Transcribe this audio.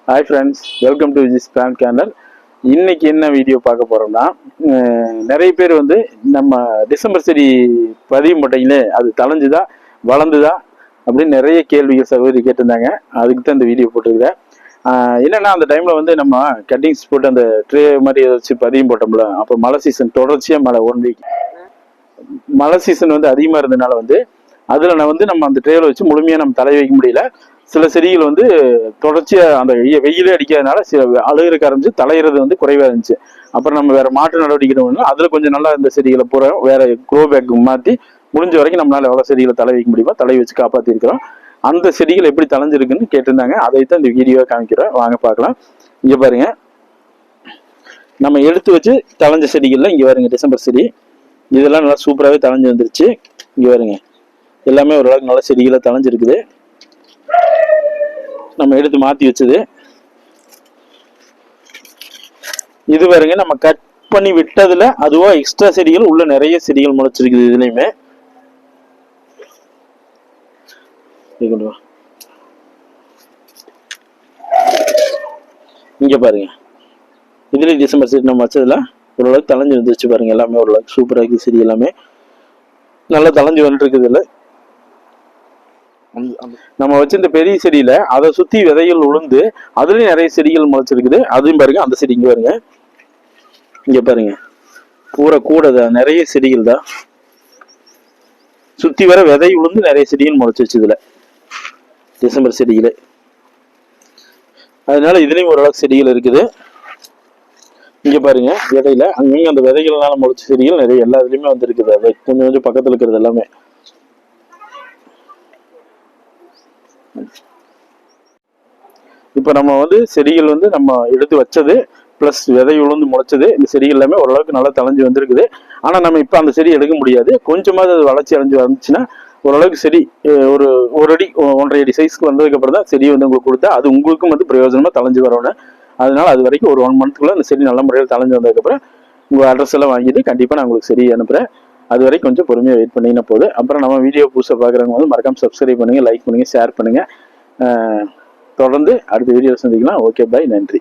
Hi friends, welcome to Viji's plan candle. இன்னைக்கு என்ன video பார்க்க போறோம்னா, நிறைய பேர் வந்து நம்ம டிசம்பர் செடி பதிவு போட்டீங்களே, அது தளைஞ்சுதா வளர்ந்துதா அப்படின்னு நிறைய கேள்விகள் சகோதரி கேட்டிருந்தாங்க. அதுக்கு தான் இந்த வீடியோ போட்டுருக்கேன். என்னன்னா அந்த டைம்ல வந்து நம்ம கட்டிங்ஸ் போட்டு அந்த ட்ரே மாதிரி வச்சு பதியம் போட்டோம்ல, அப்போ மழை சீசன் தொடர்ச்சியா மழை 1 வீக் மழை சீசன் வந்து அதிகமா இருந்ததுனால வந்து அதுல நான் வந்து நம்ம அந்த ட்ரேல வச்சு முழுமையா நம்ம தலை வைக்க முடியல. சில செடிகள் வந்து தொடர்ச்சியா அந்த வெயிலே அடிக்காதனால சில அழுகிறக்க ஆரம்பிச்சு தலையிறது வந்து குறைவா இருந்துச்சு. அப்புறம் நம்ம வேற மாற்று நடவடிக்கை அதுல கொஞ்சம் நல்லா இந்த செடிகளை பூரா வேற க்ரோ பேக் மாத்தி முடிஞ்ச வரைக்கும் நம்மளால எவ்வளவு செடிகளை தலை வைக்க முடியுமோ தலை வச்சு காப்பாத்தி இருக்கிறோம். அந்த செடிகள் எப்படி தலைஞ்சிருக்குன்னு கேட்டிருந்தாங்க. அதைத்தான் இந்த வீடியோவை காமிக்கிறோம், வாங்க பார்க்கலாம். இங்க பாருங்க, நம்ம எடுத்து வச்சு தலைஞ்ச செடிகள்ல இங்க பாருங்க டிசம்பர் செடி, இதெல்லாம் நல்லா சூப்பராகவே தலைஞ்சு வந்துருச்சு. இங்க பாருங்க, எல்லாமே ஓரளவுக்கு நல்ல செடிகளை தலைஞ்சிருக்குது. நம்ம எடுத்து மாத்தி வச்சது இது பாருங்க, நம்ம கட் பண்ணி விட்டதுல அதுவா எக்ஸ்ட்ரா செடிகள் உள்ள நிறைய செடிகள் முளைச்சிருக்குது. இதுலயுமே இங்க பாருங்க, இதுலயும் டிசம்பர் செடி நம்ம வச்சதுல ஓரளவுக்கு தலைஞ்சு வந்துருச்சு பாருங்க. எல்லாமே ஓரளவுக்கு சூப்பரா இருக்குது, செடி எல்லாமே நல்லா தலைஞ்சு வந்துருக்குது. இல்ல நம்ம வச்ச இந்த பெரிய செடியில அதை சுத்தி விதைகள் உளுந்து அதுலயும் நிறைய செடிகள் முளைச்சிருக்குது. அதையும் பாருங்க, அந்த செடி இங்க பாருங்க, இங்க பாருங்க பூரா கூட நிறைய செடிகள் தான் சுத்தி வர விதை உளுந்து நிறைய செடிகள் முளைச்சிருச்சு இதுல டிசம்பர் செடிகளே. அதனால இதுலயும் ஓரளவுக்கு செடிகள் இருக்குது. இங்க பாருங்க, விதையில அங்கங்க அந்த விதைகள்னால முளைச்ச செடிகள் நிறைய எல்லா இதுலயுமே வந்து இருக்குது. அது கொஞ்சம் கொஞ்சம் பக்கத்துல இருக்கிறது எல்லாமே. இப்ப நம்ம வந்து செடிகள் வந்து நம்ம எடுத்து வச்சது பிளஸ் விதை உளுந்து முளைச்சது, இந்த செடிகள் எல்லாமே ஓரளவுக்கு நல்லா தலைஞ்சு வந்திருக்குது. ஆனா நம்ம இப்ப அந்த செடி எடுக்க முடியாது. கொஞ்சமாவது அது வளர்ச்சி அடைஞ்சு வந்துச்சுன்னா ஓரளவுக்கு செடி ஒரு அடி 1.5 அடி சைஸ்க்கு வந்ததுக்கு அப்புறம் தான் செடி வந்து உங்களுக்கு கொடுத்தா அது உங்களுக்கும் வந்து பிரயோஜனமா தலைஞ்சு வரணும். அதனால அது வரைக்கும் ஒரு 1 மந்த்க்குள்ள அந்த செடி நல்ல முறையில் தலைஞ்சு வந்ததுக்கு அப்புறம் உங்க அட்ரஸ் எல்லாம் வாங்கிட்டு கண்டிப்பா நான் உங்களுக்கு செடி அனுப்புறேன். அது வரைக்கும் கொஞ்சம் பொறுமையா வெயிட் பண்ணீங்கன்னா போதும். அப்புறம் நம்ம வீடியோ புதுசாக பாக்குறவங்க வந்து மறக்காம சப்ஸ்கிரைப் பண்ணுங்க, லைக் பண்ணுங்க, ஷேர் பண்ணுங்க. தொடர்ந்து அடுத்த வீடியோ சந்திக்கலாம். ஓகே, பாய், நன்றி.